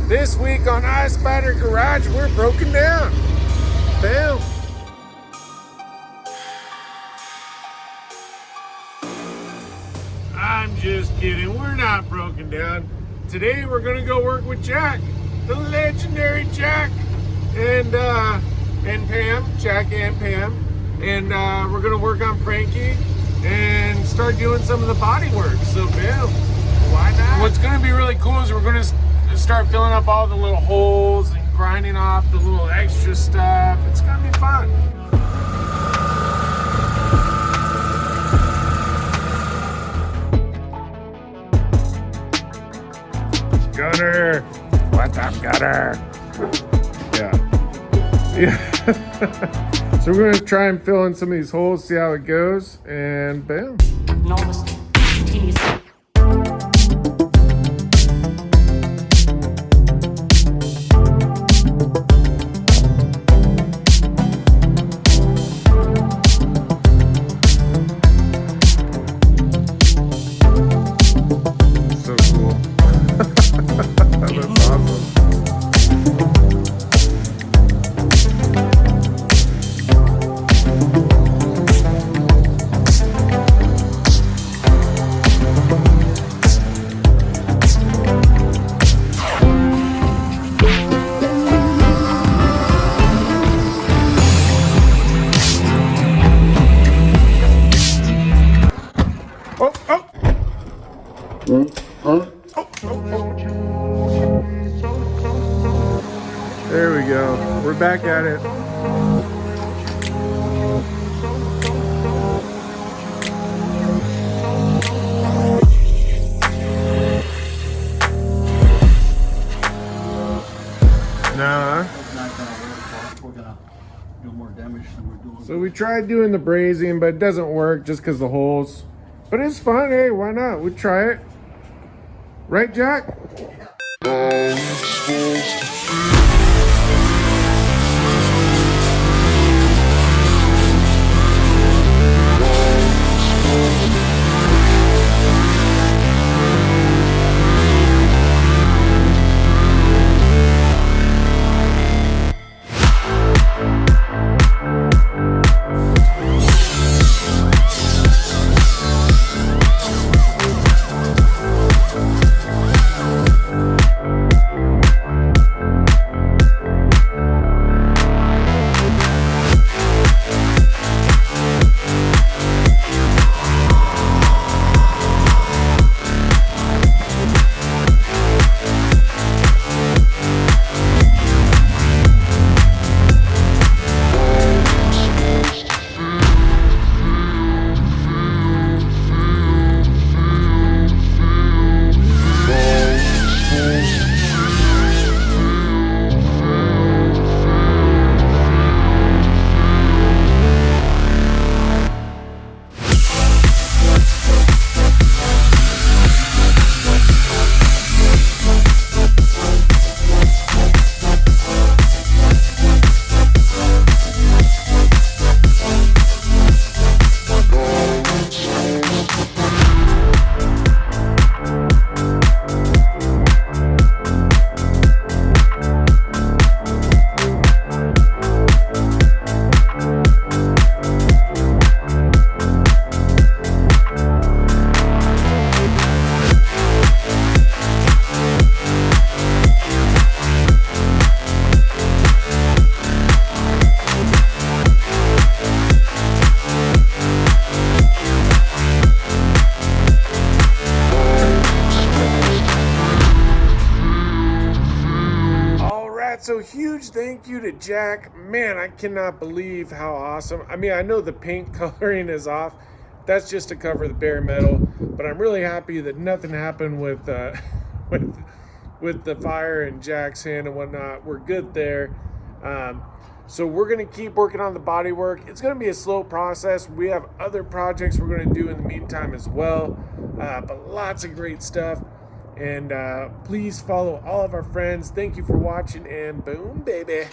This week on I Spider Garage, we're broken down. Boom. I'm just kidding. We're not broken down. Today we're gonna go work with Jack, the legendary Jack, and Pam, Jack and Pam, and we're gonna work on Frankie and start doing some of the body work. So, boom. Why not? What's gonna be really cool is we're gonna start filling up all the little holes and grinding off the little extra stuff. It's gonna be fun. Gunner, what's up, Gunner? Yeah. So we're gonna try and fill in some of these holes, see how it goes, and boom. No mistake. Continues. There we go. We're back at it. Nah. We're gonna do more damage than we're doing. So we tried doing the brazing, but it doesn't work just because the holes. But it's fun. Hey, why not? We try it. Right, Jack? So huge thank you to Jack. Man, I cannot believe how awesome. I mean, I know the paint coloring is off. That's just to cover the bare metal. But I'm really happy that nothing happened with with the fire and Jack's hand and whatnot. We're good there. So we're going to keep working on the body work. It's going to be a slow process. We have other projects we're going to do in the meantime as well. But lots of great stuff. And please follow all of our friends. Thank you for watching, and boom, baby.